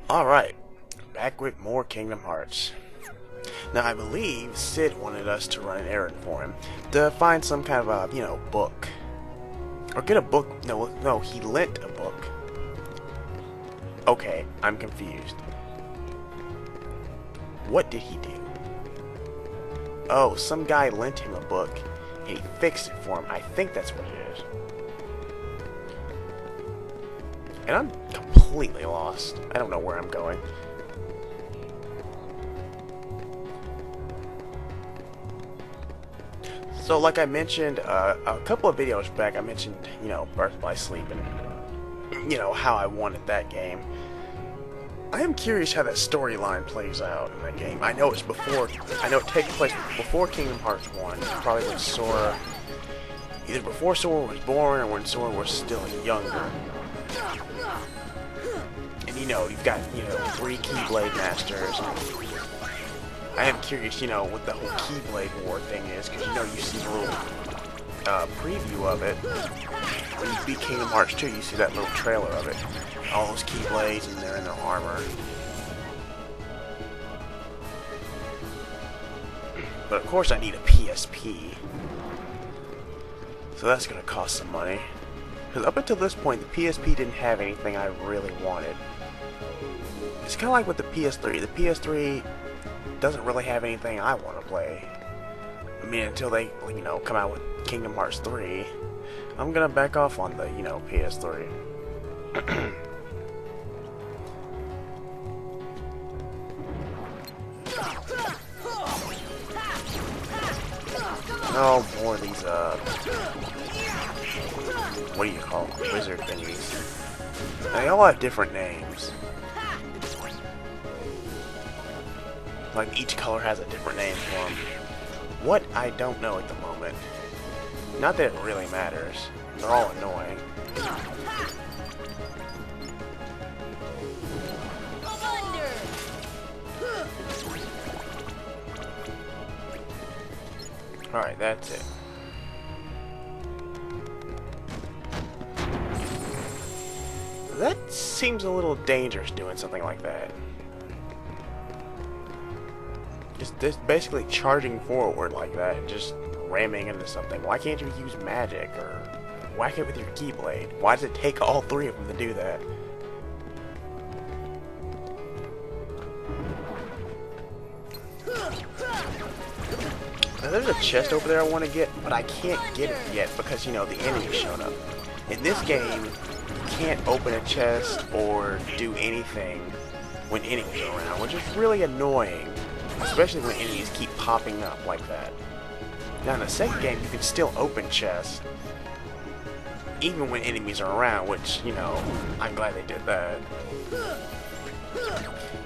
Alright, back with more Kingdom Hearts. Now I believe Sid wanted us to run an errand for him to find some kind of a, book. Or get a book. No, he lent a book. Okay, I'm confused. What did he do? Oh, some guy lent him a book and he fixed it for him. I think that's what it is. And I'm completely lost. I don't know where I'm going. So like I mentioned a couple of videos back, I mentioned, Birth by Sleep and, how I wanted that game. I am curious how that storyline plays out in that game. I know it takes place before Kingdom Hearts 1, probably when Sora, either before Sora was born or when Sora was still younger. And you've got, 3 Keyblade Masters. I am curious, what the whole Keyblade War thing is, because you see a little preview of it. When you beat Kingdom Hearts 2, you see that little trailer of it. All those Keyblades and they're in their armor. But of course I need a PSP. So that's going to cost some money. Because up until this point, the PSP didn't have anything I really wanted. It's kind of like with the PS3. The PS3 doesn't really have anything I want to play. I mean, until they, come out with Kingdom Hearts 3, I'm gonna back off on the, PS3. Oh, more of these, what do you call them? Wizard thingies. They all have different names. Like, each color has a different name for them. What? I don't know at the moment. Not that it really matters. They're all annoying. Alright, that's it. That seems a little dangerous doing something like that. Just basically charging forward like that and just ramming into something. Why can't you use magic or whack it with your Keyblade? Why does it take all 3 of them to do that? Now there's a chest over there I want to get, but I can't get it yet because, the enemy's shown up. In this game, you can't open a chest or do anything when enemies are around, which is really annoying. Especially when enemies keep popping up like that. Now in the second game, you can still open chests, even when enemies are around, which, I'm glad they did that.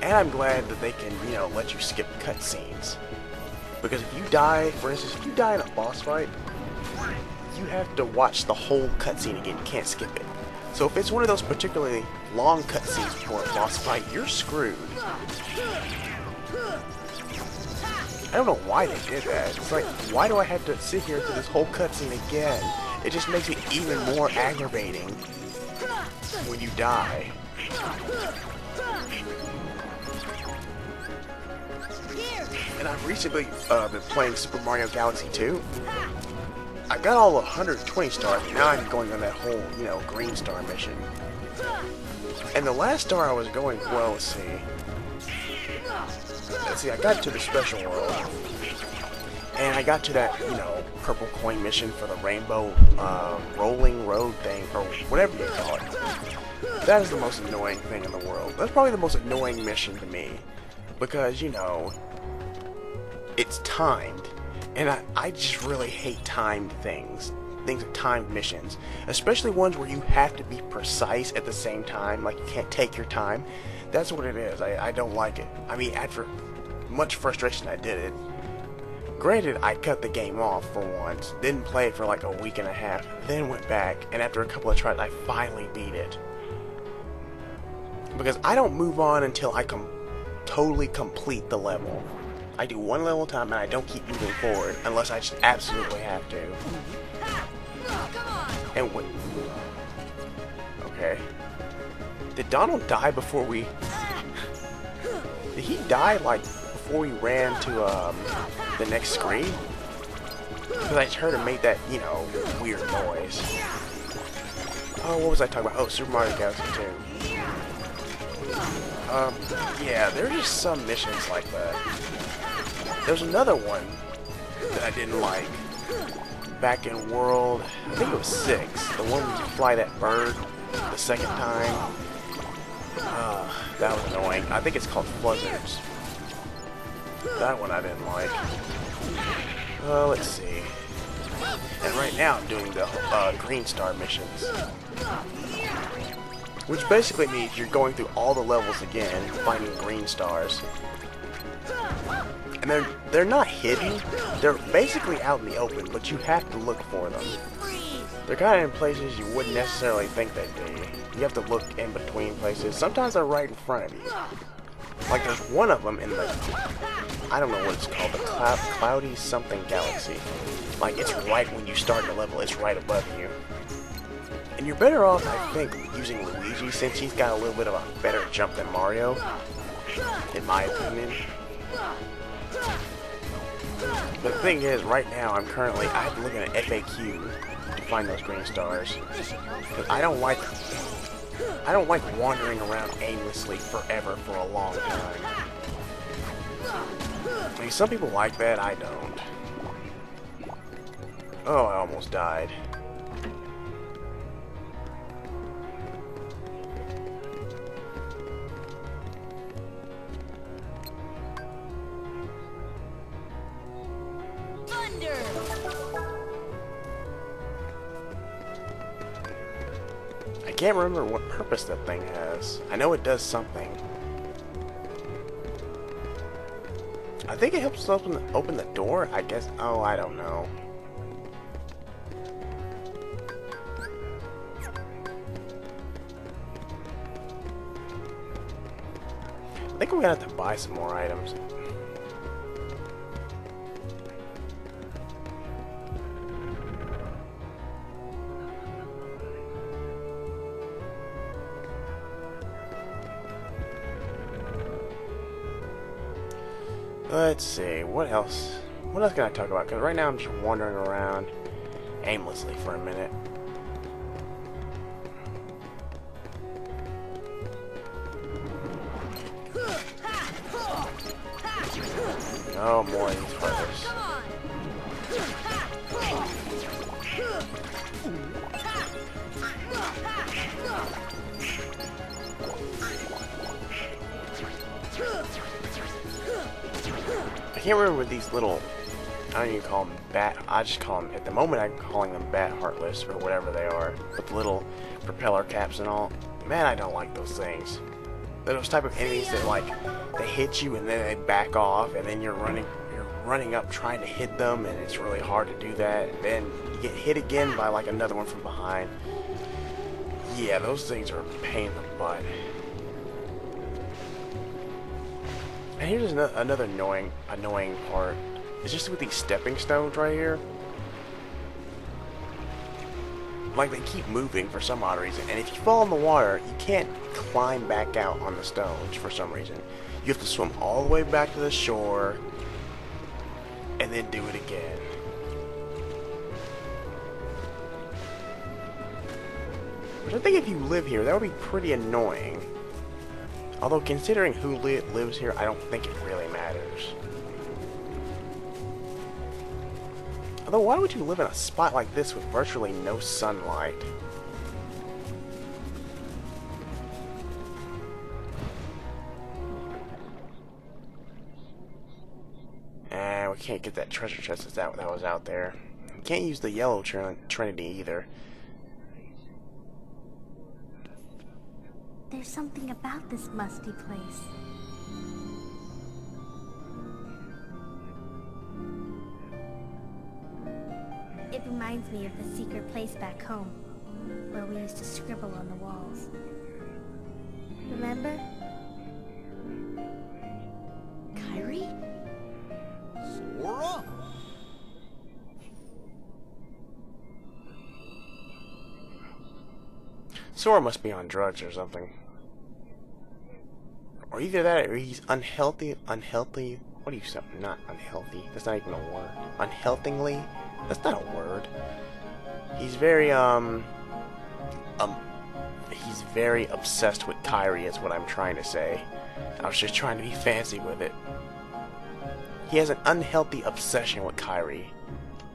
And I'm glad that they can, let you skip cutscenes. Because if you die, for instance, if you die in a boss fight, you have to watch the whole cutscene again. You can't skip it. So if it's one of those particularly long cutscenes before a boss fight, you're screwed. I don't know why they did that. It's like, why do I have to sit here through this whole cutscene again? It just makes it even more aggravating when you die. And I've recently been playing Super Mario Galaxy 2. I got all 120 stars, and now I'm going on that whole, green star mission. And the last star I was going, well, let's see, I got to the special world, and I got to that, purple coin mission for the rainbow, rolling road thing, or whatever you call it. That is the most annoying thing in the world. That's probably the most annoying mission to me, because, it's timed, and I just really hate timed things like timed missions, especially ones where you have to be precise at the same time, like you can't take your time. That's what it is. I don't like it. I mean, after much frustration, I did it. Granted, I cut the game off for once, didn't play it for like a week and a half, then went back, and after a couple of tries, I finally beat it. Because I don't move on until I totally complete the level. I do one level at a time, and I don't keep moving forward unless I just absolutely have to. And what? Okay. Did Donald die before we... Did he die like before we ran to the next screen? Because I just heard him make that, you know, weird noise. Oh, what was I talking about? Oh, Super Mario Galaxy 2. Yeah, there's just some missions like that. There's another one that I didn't like. Back in World, I think it was 6. The one where you fly that bird the second time. That was annoying. I think it's called Fluzzards. That one I didn't like. Let's see. And right now I'm doing the Green Star missions. Which basically means you're going through all the levels again, finding green stars. And they're not hidden. They're basically out in the open, but you have to look for them. They're kind of in places you wouldn't necessarily think they'd be. You have to look in between places. Sometimes they're right in front of you. Like there's one of them in the, I don't know what it's called, the Cloudy something galaxy. Like it's right when you start the level, it's right above you. And you're better off, I think, using Luigi since he's got a little bit of a better jump than Mario, in my opinion. But the thing is, right now I'm looking at FAQ to find those green stars. Because I don't like wandering around aimlessly forever for a long time. I mean, some people like that, I don't. Oh, I almost died. I can't remember what purpose that thing has. I know it does something. I think it helps open the door, I guess. Oh, I don't know. I think we're gonna have to buy some more items. Let's see, what else? What else can I talk about? Because right now I'm just wandering around aimlessly for a minute. Oh, more of these brothers. I can't remember these little, I don't even call them bat, I just call them, at the moment I'm calling them bat heartless or whatever they are, with the little propeller caps and all. Man, I don't like those things. They're those type of enemies that like, they hit you and then they back off and then you're running up trying to hit them and it's really hard to do that. And then you get hit again by like another one from behind. Yeah, those things are a pain in the butt. And here's another annoying part. It's just with these stepping stones right here. Like they keep moving for some odd reason. And if you fall in the water, you can't climb back out on the stones for some reason. You have to swim all the way back to the shore and then do it again. Which I think if you live here, that would be pretty annoying. Although considering who lives here, I don't think it really matters. Although why would you live in a spot like this with virtually no sunlight? And we can't get that treasure chest that was out there. We can't use the yellow trinity either. There's something about this musty place. It reminds me of the secret place back home, where we used to scribble on the walls. Remember? Kairi? Sora? Sora must be on drugs or something. Or either that, or he's unhealthy. Unhealthy. What do you say? Not unhealthy. That's not even a word. Unhealthingly. That's not a word. He's very he's very obsessed with Kairi, is what I'm trying to say. I was just trying to be fancy with it. He has an unhealthy obsession with Kairi.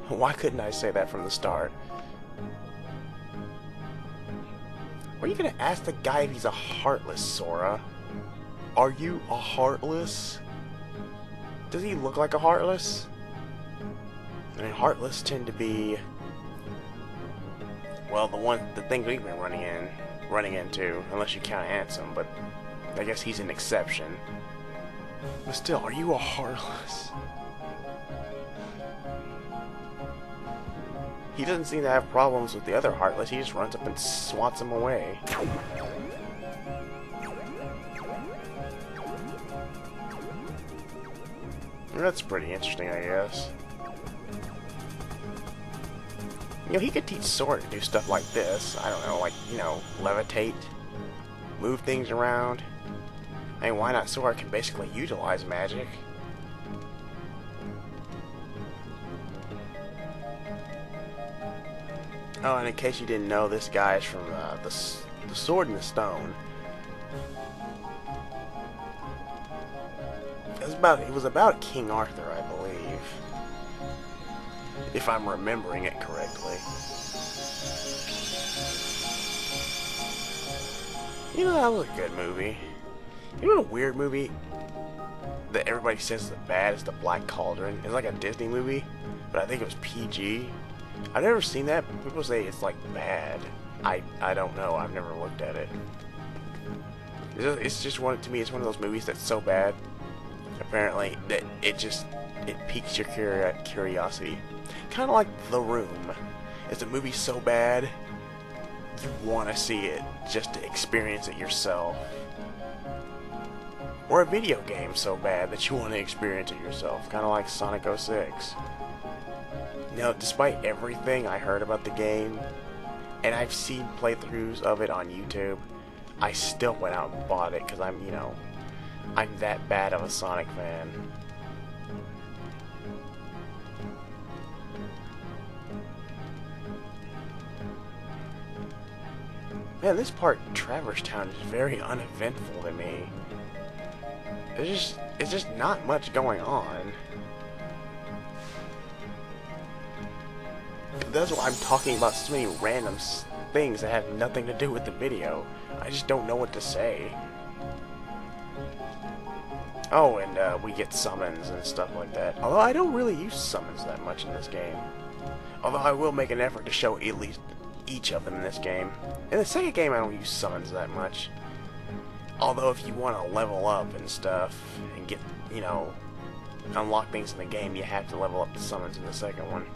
Why couldn't I say that from the start? Were you gonna ask the guy if he's a Heartless, Sora? Are you a Heartless? Does he look like a Heartless? I mean, Heartless tend to be, well, the things we've been running into, unless you count Ansem, but I guess he's an exception. But still, are you a Heartless? He doesn't seem to have problems with the other Heartless, he just runs up and swats them away. That's pretty interesting, I guess. You know, he could teach Sora to do stuff like this. I don't know, like, you know, levitate, move things around. I mean, why not? Sora can basically utilize magic. Oh, and in case you didn't know, this guy is from the Sword in the Stone. It was about King Arthur, I believe, if I'm remembering it correctly. You know, that was a good movie. You know, a weird movie that everybody says is bad is The Black Cauldron. It's like a Disney movie, but I think it was PG. I've never seen that, but people say it's like bad. I don't know. I've never looked at it. It's just one, to me, it's one of those movies that's so bad, apparently, that it piques your curiosity. Kind of like The Room. It's a movie so bad, you want to see it just to experience it yourself. Or a video game so bad that you want to experience it yourself. Kind of like Sonic 06. Now, despite everything I heard about the game, and I've seen playthroughs of it on YouTube, I still went out and bought it because I'm, you know, I'm that bad of a Sonic fan. Man, this part, Traverse Town, is very uneventful to me. It's just not much going on. That's why I'm talking about so many random things that have nothing to do with the video. I just don't know what to say. Oh, and we get summons and stuff like that. Although I don't really use summons that much in this game. Although I will make an effort to show at least each of them in this game. In the second game, I don't use summons that much. Although if you want to level up and stuff, and get, you know, unlock things in the game, you have to level up the summons in the second one.